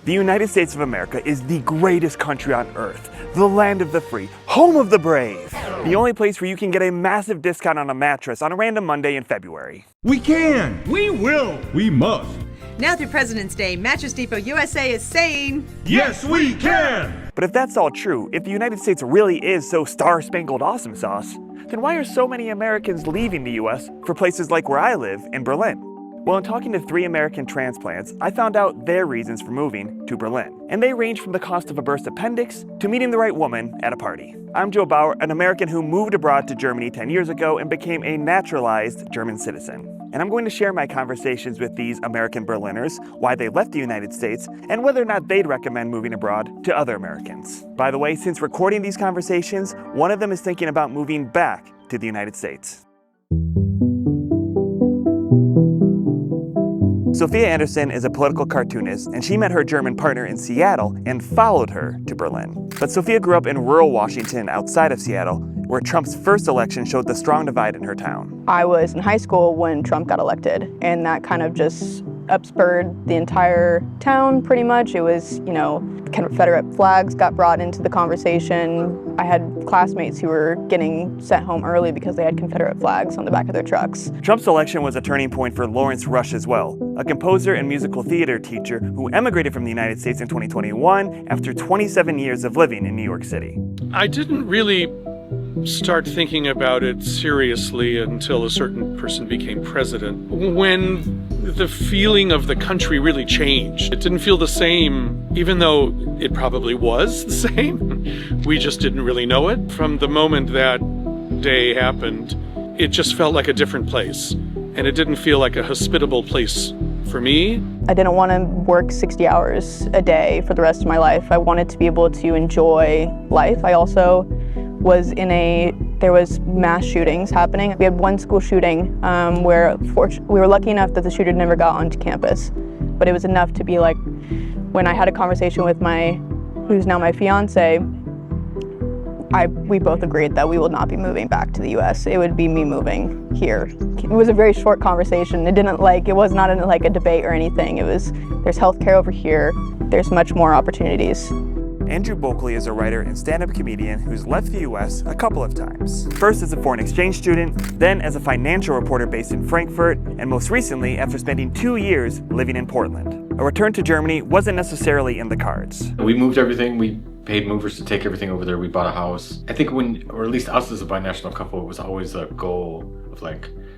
The United States of America is the greatest country on earth, the land of the free, home of the brave. The only place where you can get a massive discount on a mattress on a random Monday in February. We can! We will! We must! Now through President's Day, Mattress Depot USA is saying, yes, we can! But if that's all true, if the United States really is so star-spangled awesome sauce, then why are so many Americans leaving the US for places like where I live in Berlin? Well, in talking to 3 American transplants, I found out their reasons for moving to Berlin. And they range from the cost of a burst appendix to meeting the right woman at a party. I'm Joe Bauer, an American who moved abroad to Germany 10 years ago and became a naturalized German citizen. And I'm going to share my conversations with these American Berliners, why they left the United States, and whether or not they'd recommend moving abroad to other Americans. By the way, since recording these conversations, one of them is thinking about moving back to the United States. Sophia Anderson is a political cartoonist, and she met her German partner in Seattle and followed her to Berlin. But Sophia grew up in rural Washington outside of Seattle, where Trump's first election showed the strong divide in her town. I was in high school when Trump got elected, and that kind of just upspurred the entire town pretty much. It was, Confederate flags got brought into the conversation. I had classmates who were getting sent home early because they had Confederate flags on the back of their trucks. Trump's election was a turning point for Lawrence Rush as well, a composer and musical theater teacher who emigrated from the United States in 2021 after 27 years of living in New York City. I didn't really start thinking about it seriously until a certain person became president, when the feeling of the country really changed. It didn't feel the same, even though it probably was the same. We just didn't really know it. From the moment that day happened, it just felt like a different place, and it didn't feel like a hospitable place for me. I didn't want to work 60 hours a day for the rest of my life. I wanted to be able to enjoy life. I also was there was mass shootings happening. We had one school shooting where we were lucky enough that the shooter never got onto campus. But it was enough to be like, when I had a conversation with who's now my fiance, we both agreed that we will not be moving back to the US. It would be me moving here. It was a very short conversation. It was not a debate or anything. It was, there's healthcare over here. There's much more opportunities. Andrew Bulkley is a writer and stand-up comedian who's left the US a couple of times. First as a foreign exchange student, then as a financial reporter based in Frankfurt, and most recently after spending 2 years living in Portland. A return to Germany wasn't necessarily in the cards. We moved everything. We paid movers to take everything over there. We bought a house. I think or at least us as a binational couple, it was always a goal of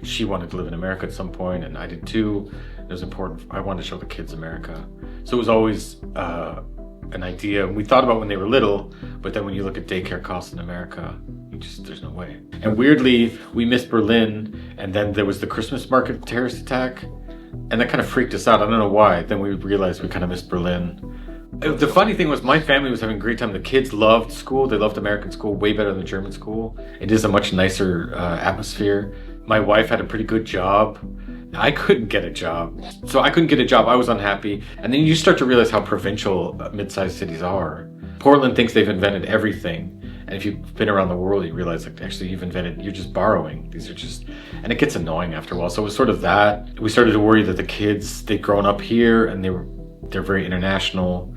she wanted to live in America at some point, and I did too. It was important. I wanted to show the kids America. So it was always an idea we thought about when they were little, but then when you look at daycare costs in America, there's no way. And weirdly, we missed Berlin, and then there was the Christmas market terrorist attack, and that kind of freaked us out. I don't know why. Then we realized we kind of missed Berlin. The funny thing was my family was having a great time. The kids loved school. They loved American school way better than German school. It is a much nicer atmosphere. My wife had a pretty good job. I couldn't get a job. So I couldn't get a job. I was unhappy. And then you start to realize how provincial mid-sized cities are. Portland thinks they've invented everything. And if you've been around the world, you realize actually you're just borrowing. And it gets annoying after a while. So it was sort of that. We started to worry that the kids, they'd grown up here and they're very international.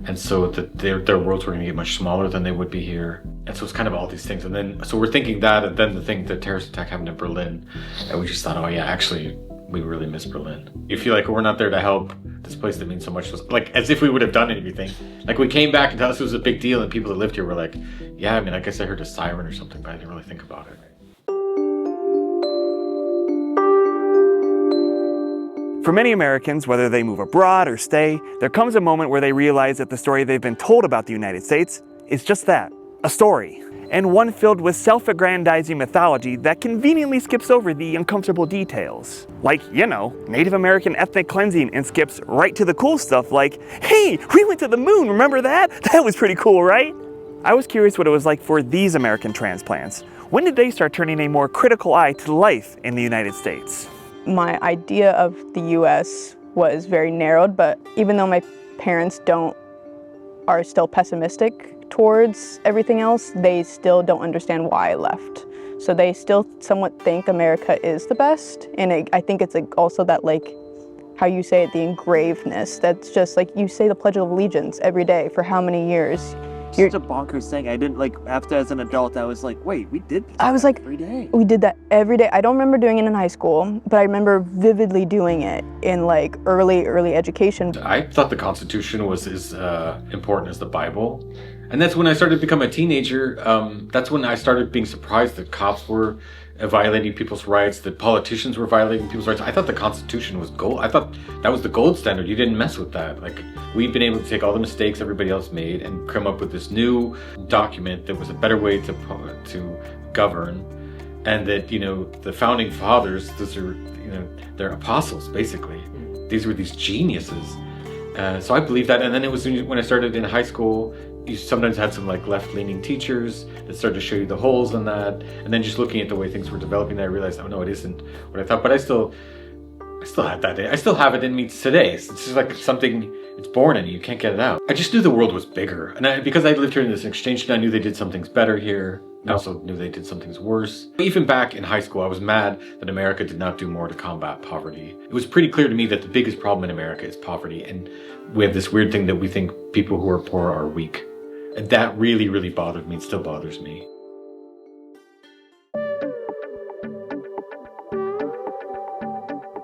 And so that their worlds were going to get much smaller than they would be here. And so it's kind of all these things. And then, so we're thinking that, and then the terrorist attack happened in Berlin. And we just thought, oh yeah, actually, we really miss Berlin. You feel like we're not there to help this place that means so much to us. As if we would have done anything. We came back and tell us it was a big deal, and people that lived here were like, yeah, I guess I heard a siren or something, but I didn't really think about it. For many Americans, whether they move abroad or stay, there comes a moment where they realize that the story they've been told about the United States is just that, a story. And one filled with self-aggrandizing mythology that conveniently skips over the uncomfortable details. Native American ethnic cleansing, and skips right to the cool stuff like, hey, we went to the moon, remember that? That was pretty cool, right? I was curious what it was like for these American transplants. When did they start turning a more critical eye to life in the United States? My idea of the US was very narrowed, but even though my parents are still pessimistic towards everything else, they still don't understand why I left. So they still somewhat think America is the best, and I think it's also that how you say it, the engravedness. That's just like you say the Pledge of Allegiance every day for how many years? Such a bonkers thing. I didn't like, after as an adult, I was like, wait, we did that I was like, every day. We did that every day. I don't remember doing it in high school, but I remember vividly doing it in like early education. I thought the Constitution was as important as the Bible. And that's when I started to become a teenager. That's when I started being surprised that cops were violating people's rights, that politicians were violating people's rights. I thought the Constitution was gold. I thought that was the gold standard. You didn't mess with that. Like, we've been able to take all the mistakes everybody else made and come up with this new document that was a better way to govern. And that, you know, the founding fathers, those are, you know, they're apostles, basically. These were these geniuses. So I believe that. And then it was when I started in high school, you sometimes had some like left-leaning teachers that started to show you the holes in that. And then just looking at the way things were developing, I realized, oh no, it isn't what I thought. But I still had that. I still have it in me today. It's just like something, it's born in you. You can't get it out. I just knew the world was bigger. And because I lived here in this exchange, I knew they did some things better here. I also knew they did some things worse. Even back in high school, I was mad that America did not do more to combat poverty. It was pretty clear to me that the biggest problem in America is poverty. And we have this weird thing that we think people who are poor are weak. And that really, really bothered me. It still bothers me.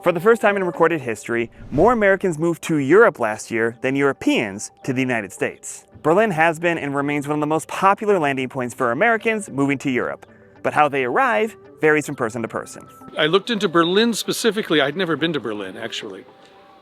For the first time in recorded history, more Americans moved to Europe last year than Europeans to the United States. Berlin has been and remains one of the most popular landing points for Americans moving to Europe. But how they arrive varies from person to person. I looked into Berlin specifically. I'd never been to Berlin, actually.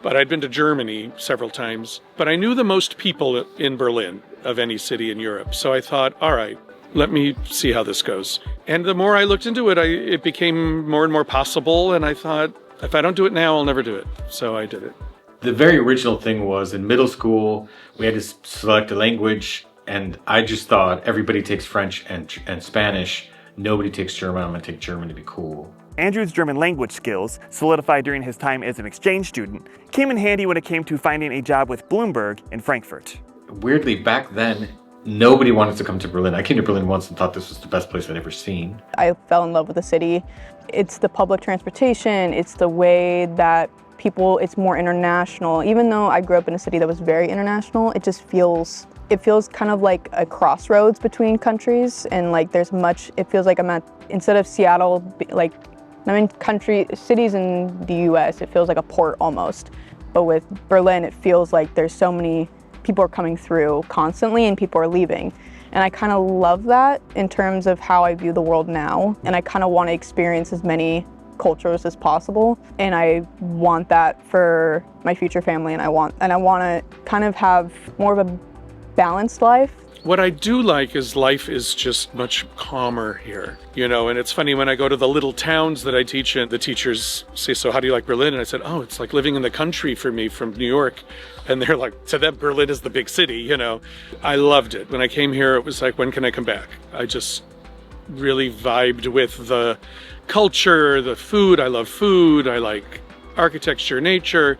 But I'd been to Germany several times. But I knew the most people in Berlin of any city in Europe. So I thought, all right, let me see how this goes. And the more I looked into it, it became more and more possible. And I thought, if I don't do it now, I'll never do it. So I did it. The very original thing was in middle school, we had to select a language. And I just thought everybody takes French and Spanish. Nobody takes German. I'm going to take German to be cool. Andrew's German language skills, solidified during his time as an exchange student, came in handy when it came to finding a job with Bloomberg in Frankfurt. Weirdly, back then, nobody wanted to come to Berlin. I came to Berlin once and thought this was the best place I'd ever seen. I fell in love with the city. It's the public transportation, it's the way that people, it's more international. Even though I grew up in a city that was very international, it feels kind of like a crossroads between countries, and like it feels like I'm at, instead of Seattle, like I'm in cities in the US, it feels like a port almost. But with Berlin, it feels like there's so many people are coming through constantly and people are leaving. And I kind of love that in terms of how I view the world now. And I kind of want to experience as many cultures as possible. And I want that for my future family. And I want to kind of have more of a balanced life. What I do like is life is just much calmer here, you know, and it's funny when I go to the little towns that I teach in, the teachers say, so how do you like Berlin? And I said, oh, it's like living in the country for me from New York. And they're like, to them, Berlin is the big city, you know. I loved it. When I came here, it was like, when can I come back? I just really vibed with the culture, the food. I love food. I like architecture, nature,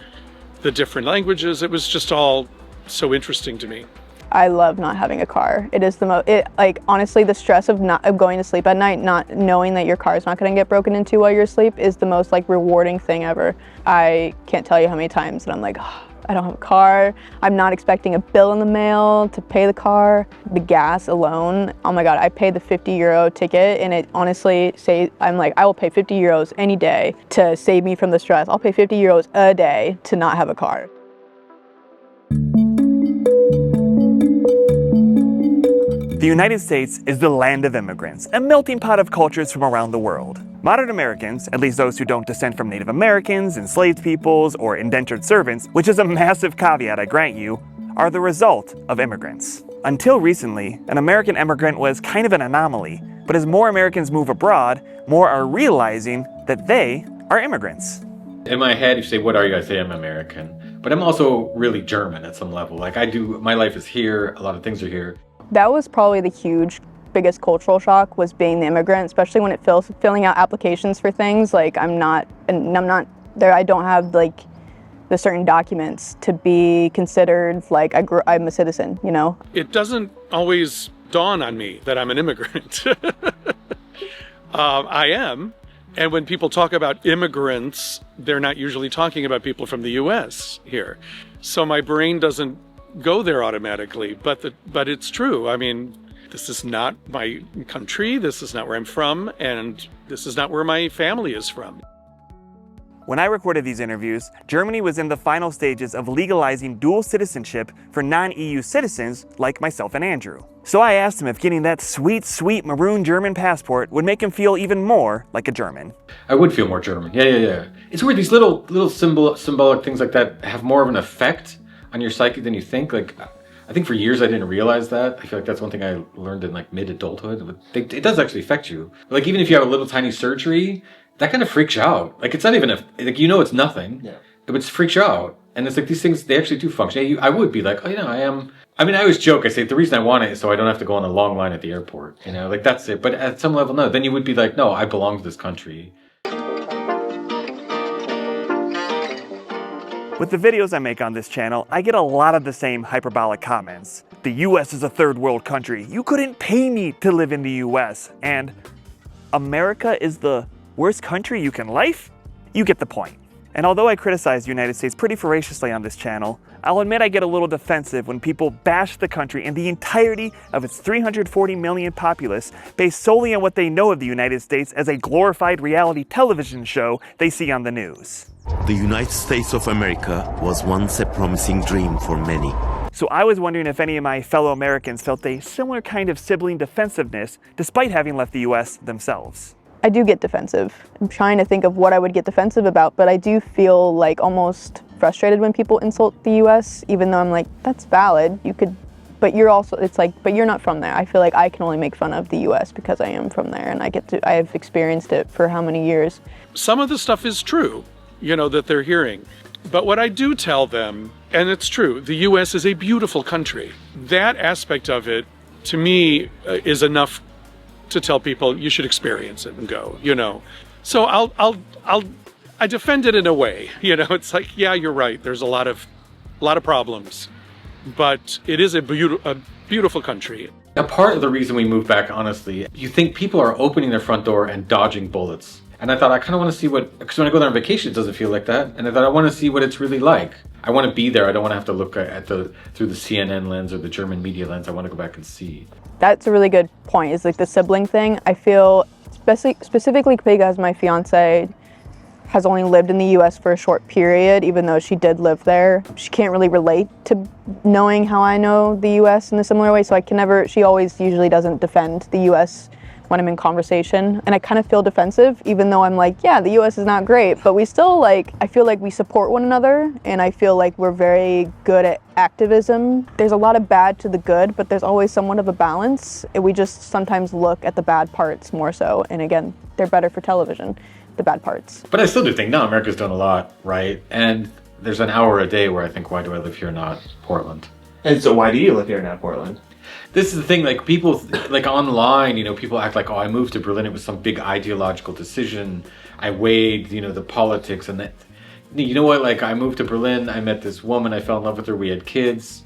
the different languages. It was just all so interesting to me. I love not having a car. It is the most, like honestly, the stress of going to sleep at night, not knowing that your car is not going to get broken into while you're asleep is the most like rewarding thing ever. I can't tell you how many times that I'm like, oh, I don't have a car. I'm not expecting a bill in the mail to pay the car. The gas alone, oh my God, I paid the 50 euro ticket and it honestly I'm like, I will pay 50 euros any day to save me from the stress. I'll pay 50 euros a day to not have a car. The United States is the land of immigrants, a melting pot of cultures from around the world. Modern Americans, at least those who don't descend from Native Americans, enslaved peoples, or indentured servants, which is a massive caveat I grant you, are the result of immigrants. Until recently, an American immigrant was kind of an anomaly, but as more Americans move abroad, more are realizing that they are immigrants. In my head, if you say, what are you? I say I'm American. But I'm also really German at some level. Like my life is here, a lot of things are here. That was probably the biggest cultural shock, was being the immigrant, especially when it filling out applications for things. Like I'm not there. I don't have like the certain documents to be considered like I'm a citizen, you know? It doesn't always dawn on me that I'm an immigrant. I am, And when people talk about immigrants, they're not usually talking about people from the US here. So my brain doesn't go there automatically, but it's true. I mean, this is not my country, this is not where I'm from, and this is not where my family is from. When I recorded these interviews, Germany was in the final stages of legalizing dual citizenship for non-EU citizens like myself and Andrew. So I asked him if getting that sweet, sweet maroon German passport would make him feel even more like a German. I would feel more German. Yeah. It's weird. These little symbolic things like that have more of an effect on your psyche than you think. Like, I think for years I didn't realize that. I feel like that's one thing I learned in like mid-adulthood. It does actually affect you. Like, even if you have a little tiny surgery, that kind of freaks you out. Like, it's not even like, you know, it's nothing. Yeah. But it freaks you out. And it's like these things, they actually do function. I would be like, oh, you know, I am. I mean, I always joke. I say the reason I want it is so I don't have to go on a long line at the airport. You know, like, that's it. But at some level, no. Then you would be like, no, I belong to this country. With the videos I make on this channel, I get a lot of the same hyperbolic comments. The US is a third world country. You couldn't pay me to live in the US. And America is the worst country you can life? You get the point. And although I criticize the United States pretty voraciously on this channel, I'll admit I get a little defensive when people bash the country and the entirety of its 340 million populace based solely on what they know of the United States as a glorified reality television show they see on the news. The United States of America was once a promising dream for many. So I was wondering if any of my fellow Americans felt a similar kind of sibling defensiveness despite having left the US themselves. I do get defensive. I'm trying to think of what I would get defensive about, but I do feel like almost frustrated when people insult the US, even though I'm like, that's valid. You could, but you're also, it's like, but you're not from there. I feel like I can only make fun of the US because I am from there and I have experienced it for how many years. Some of the stuff is true, you know, that they're hearing. But what I do tell them, and it's true, the US is a beautiful country. That aspect of it, to me, is enough to tell people you should experience it and go, you know. So I defend it in a way, you know. It's like, yeah, you're right. There's a lot of problems, but it is a beautiful country. Now, part of the reason we moved back, honestly, you think people are opening their front door and dodging bullets. And I thought, I kind of want to see because when I go there on vacation, it doesn't feel like that. And I thought, I want to see what it's really like. I want to be there. I don't want to have to look at through the CNN lens or the German media lens. I want to go back and see. That's a really good point, is like the sibling thing. I feel, specifically because my fiance has only lived in the US for a short period, even though she did live there. She can't really relate to knowing how I know the US in a similar way, so she always usually doesn't defend the US when I'm in conversation, and I kind of feel defensive, even though I'm like, yeah, the US is not great, but we still I feel like we support one another, and I feel like we're very good at activism. There's a lot of bad to the good, but there's always somewhat of a balance, and we just sometimes look at the bad parts more so, and again, they're better for television, the bad parts. But I still do think, no, America's done a lot, right? And there's an hour a day where I think, why do I live here, not Portland? And so why do you live here, not Portland? This is the thing, like, people, like, online, you know, people act like, oh, I moved to Berlin, it was some big ideological decision. I weighed, you know, the politics and that. You know what, like, I moved to Berlin, I met this woman, I fell in love with her, we had kids.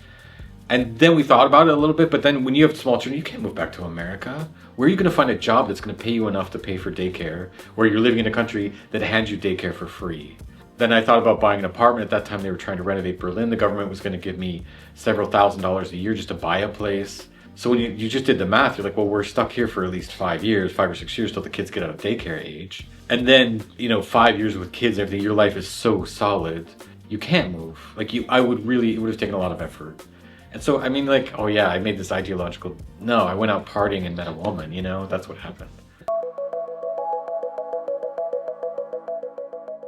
And then we thought about it a little bit, but then when you have small children, you can't move back to America. Where are you going to find a job that's going to pay you enough to pay for daycare, where you're living in a country that hands you daycare for free? Then I thought about buying an apartment. At that time, they were trying to renovate Berlin. The government was going to give me several $1,000s a year just to buy a place. So when you just did the math, you're like, well, we're stuck here for at least 5 or 6 years till the kids get out of daycare age. And then, you know, 5 years with kids and everything, your life is so solid, you can't move. Like, it would have taken a lot of effort. And so, I mean, like, oh yeah, I made this ideological, no, I went out partying and met a woman, you know, that's what happened.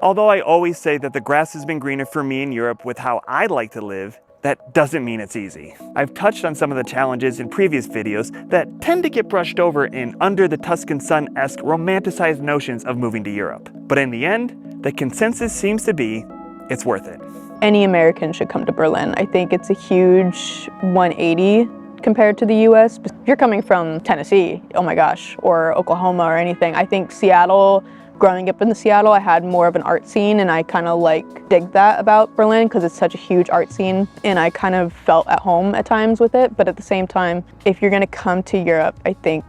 Although I always say that the grass has been greener for me in Europe with how I like to live, that doesn't mean it's easy. I've touched on some of the challenges in previous videos that tend to get brushed over in under the Tuscan sun-esque romanticized notions of moving to Europe. But in the end, the consensus seems to be, it's worth it. Any American should come to Berlin. I think it's a huge 180 compared to the US. If you're coming from Tennessee, oh my gosh, or Oklahoma or anything, I think Seattle, growing up in Seattle, I had more of an art scene, and I kind of dig that about Berlin because it's such a huge art scene, and I kind of felt at home at times with it. But at the same time, if you're gonna come to Europe, I think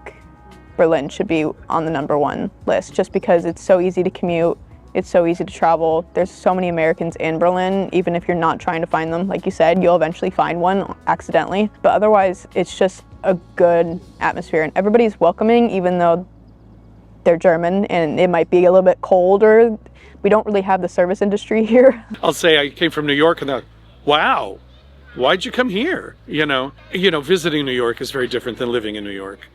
Berlin should be on the #1 list, just because it's so easy to commute, it's so easy to travel. There's so many Americans in Berlin, even if you're not trying to find them. Like you said, you'll eventually find one accidentally. But otherwise, it's just a good atmosphere, and everybody's welcoming, even though they're German and it might be a little bit colder. We don't really have the service industry here. I'll say I came from New York and they're like, wow, why'd you come here? You know, visiting New York is very different than living in New York.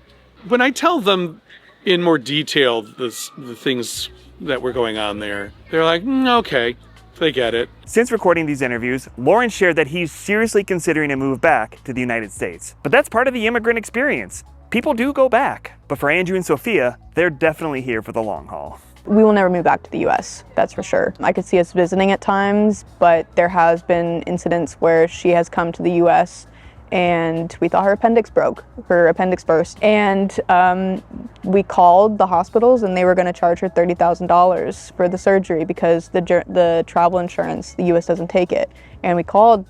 When I tell them in more detail the things that were going on there, they're like, okay, they get it. Since recording these interviews, Lawrence shared that he's seriously considering a move back to the United States. But that's part of the immigrant experience. People do go back, but for Andrew and Sophia, they're definitely here for the long haul. We will never move back to the US, that's for sure. I could see us visiting at times, but there has been incidents where she has come to the US and we thought her appendix broke, her appendix burst. And we called the hospitals and they were gonna charge her $30,000 for the surgery because the travel insurance, the US doesn't take it. And we called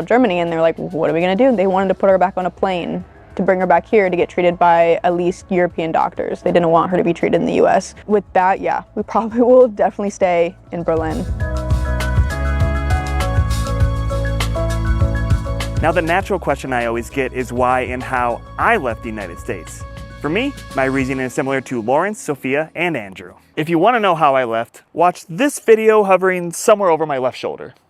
Germany and they're like, what are we gonna do? They wanted to put her back on a plane to bring her back here to get treated by at least European doctors. They didn't want her to be treated in the US. With that, yeah, we probably will definitely stay in Berlin. Now, the natural question I always get is why and how I left the United States. For me, my reasoning is similar to Lawrence, Sophia, and Andrew. If you want to know how I left, watch this video hovering somewhere over my left shoulder.